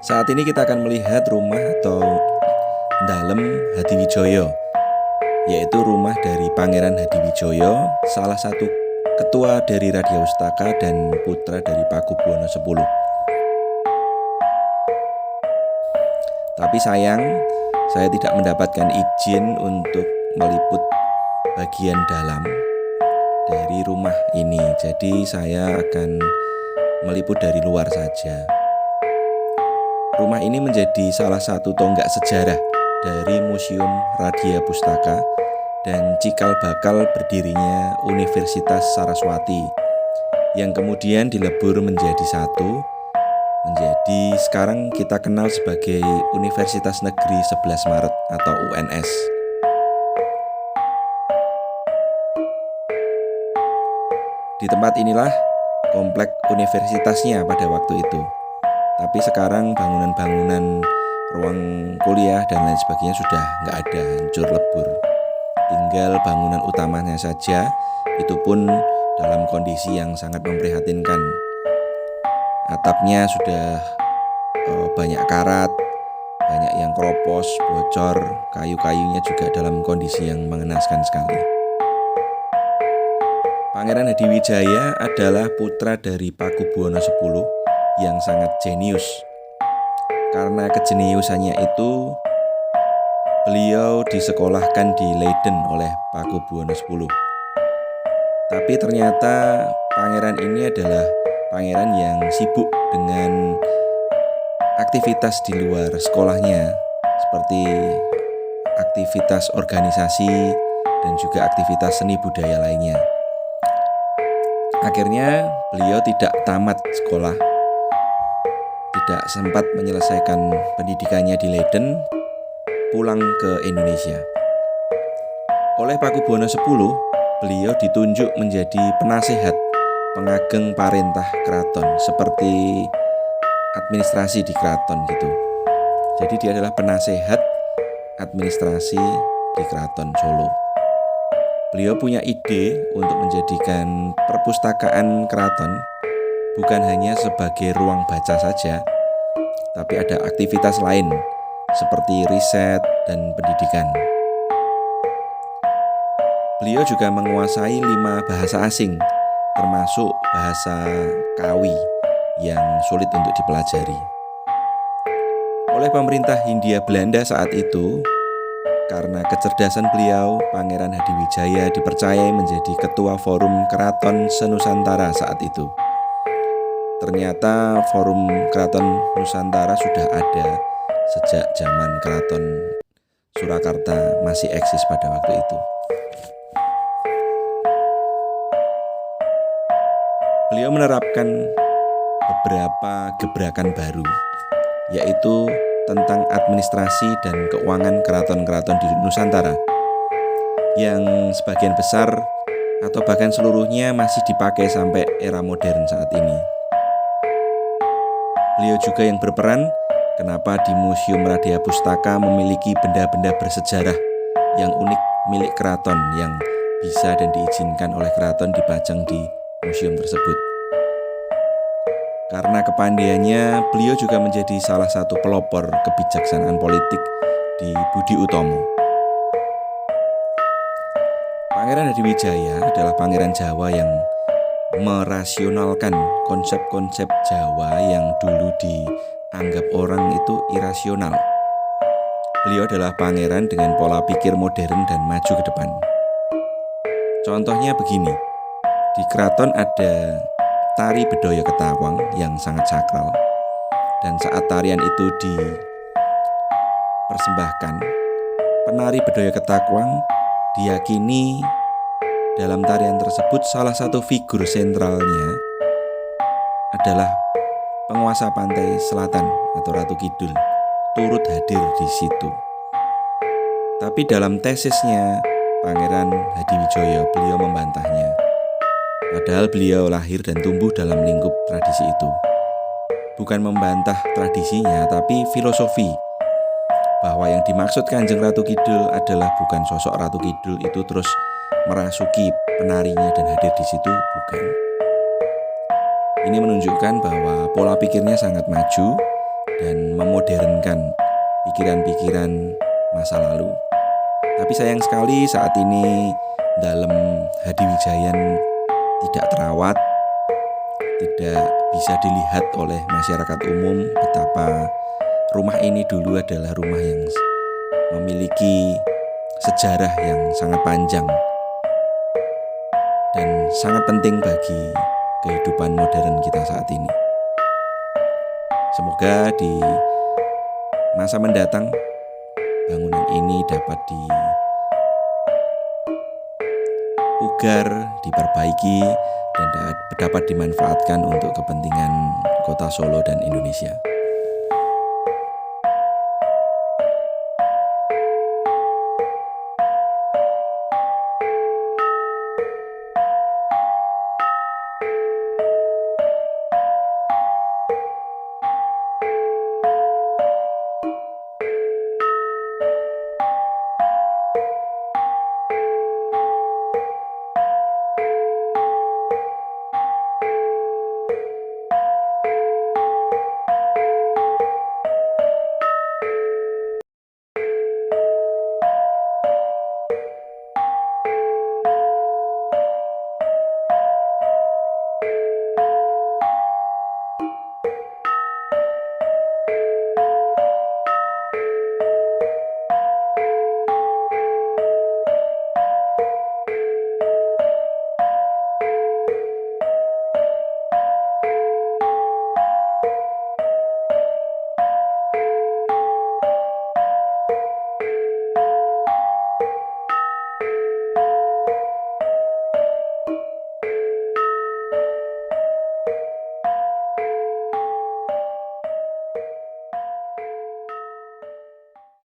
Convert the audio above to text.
Saat ini kita akan melihat rumah atau Dalem Hadiwijoyo, yaitu rumah dari Pangeran Hadiwijoyo, salah satu ketua dari Radia Pustaka dan putra dari Pakubuwono X. Tapi sayang, saya tidak mendapatkan izin untuk meliput bagian dalam dari rumah ini. Jadi saya akan meliput dari luar saja. Rumah ini menjadi salah satu tonggak sejarah dari Museum Radia Pustaka dan cikal bakal berdirinya Universitas Saraswati yang kemudian dilebur menjadi satu, menjadi sekarang kita kenal sebagai Universitas Negeri 11 Maret atau UNS. Di tempat inilah komplek universitasnya pada waktu itu. Tapi sekarang bangunan-bangunan ruang kuliah dan lain sebagainya sudah nggak ada, hancur lebur. Tinggal bangunan utamanya saja, itu pun dalam kondisi yang sangat memprihatinkan. Atapnya sudah banyak karat, banyak yang keropos, bocor, kayu-kayunya juga dalam kondisi yang mengenaskan sekali. Pangeran Hadiwijaya adalah putra dari Pakubuwono X yang sangat jenius. Karena kejeniusannya itu, beliau disekolahkan di Leiden oleh Pakubuwono X. Tapi ternyata pangeran ini adalah pangeran yang sibuk dengan aktivitas di luar sekolahnya, seperti aktivitas organisasi dan juga aktivitas seni budaya lainnya. Akhirnya beliau tidak tamat sekolah, tidak sempat menyelesaikan pendidikannya di Leiden, pulang ke Indonesia. Oleh Pakubuwono X, beliau ditunjuk menjadi penasehat pengageng parentah keraton, seperti administrasi di keraton gitu. Jadi dia adalah penasehat administrasi di Keraton Solo. Beliau punya ide untuk menjadikan perpustakaan keraton bukan hanya sebagai ruang baca saja, tapi ada aktivitas lain seperti riset dan pendidikan. Beliau juga menguasai 5 bahasa asing, termasuk bahasa Kawi yang sulit untuk dipelajari. Oleh pemerintah Hindia Belanda saat itu, karena kecerdasan beliau, Pangeran Hadiwijaya dipercayai menjadi ketua Forum Keraton Senusantara saat itu. Ternyata Forum Keraton Nusantara sudah ada sejak zaman Keraton Surakarta masih eksis pada waktu itu. Beliau menerapkan beberapa gebrakan baru, yaitu tentang administrasi dan keuangan keraton-keraton di Nusantara, yang sebagian besar atau bahkan seluruhnya masih dipakai sampai era modern saat ini. Beliau juga yang berperan kenapa di Museum Radia Pustaka memiliki benda-benda bersejarah yang unik milik keraton yang bisa dan diizinkan oleh keraton dipajang di museum tersebut. Karena kepandaiannya, beliau juga menjadi salah satu pelopor kebijaksanaan politik di Budi Utomo. Pangeran Hadiwijaya adalah pangeran Jawa yang merasionalkan konsep-konsep Jawa yang dulu dianggap orang itu irasional. Beliau adalah pangeran dengan pola pikir modern dan maju ke depan. Contohnya begini, di keraton ada tari Bedoyo Ketawang yang sangat sakral, dan saat tarian itu dipersembahkan, penari Bedoyo Ketawang diyakini dalam tarian tersebut salah satu figur sentralnya adalah penguasa pantai selatan atau Ratu Kidul, turut hadir di situ. Tapi dalam tesisnya Pangeran Hadiwijaya, beliau membantahnya. Padahal beliau lahir dan tumbuh dalam lingkup tradisi itu. Bukan membantah tradisinya, tapi filosofi bahwa yang dimaksud Kanjeng Ratu Kidul adalah bukan sosok Ratu Kidul itu terus merasuki penarinya dan hadir di situ, bukan. Ini menunjukkan bahwa pola pikirnya sangat maju dan memodernkan pikiran-pikiran masa lalu. Tapi sayang sekali saat ini dalam Hadiwijayan tidak terawat, tidak bisa dilihat oleh masyarakat umum betapa rumah ini dulu adalah rumah yang memiliki sejarah yang sangat panjang dan sangat penting bagi kehidupan modern kita saat ini. Semoga di masa mendatang bangunan ini dapat dipugar, diperbaiki, dan dapat dimanfaatkan untuk kepentingan Kota Solo dan Indonesia.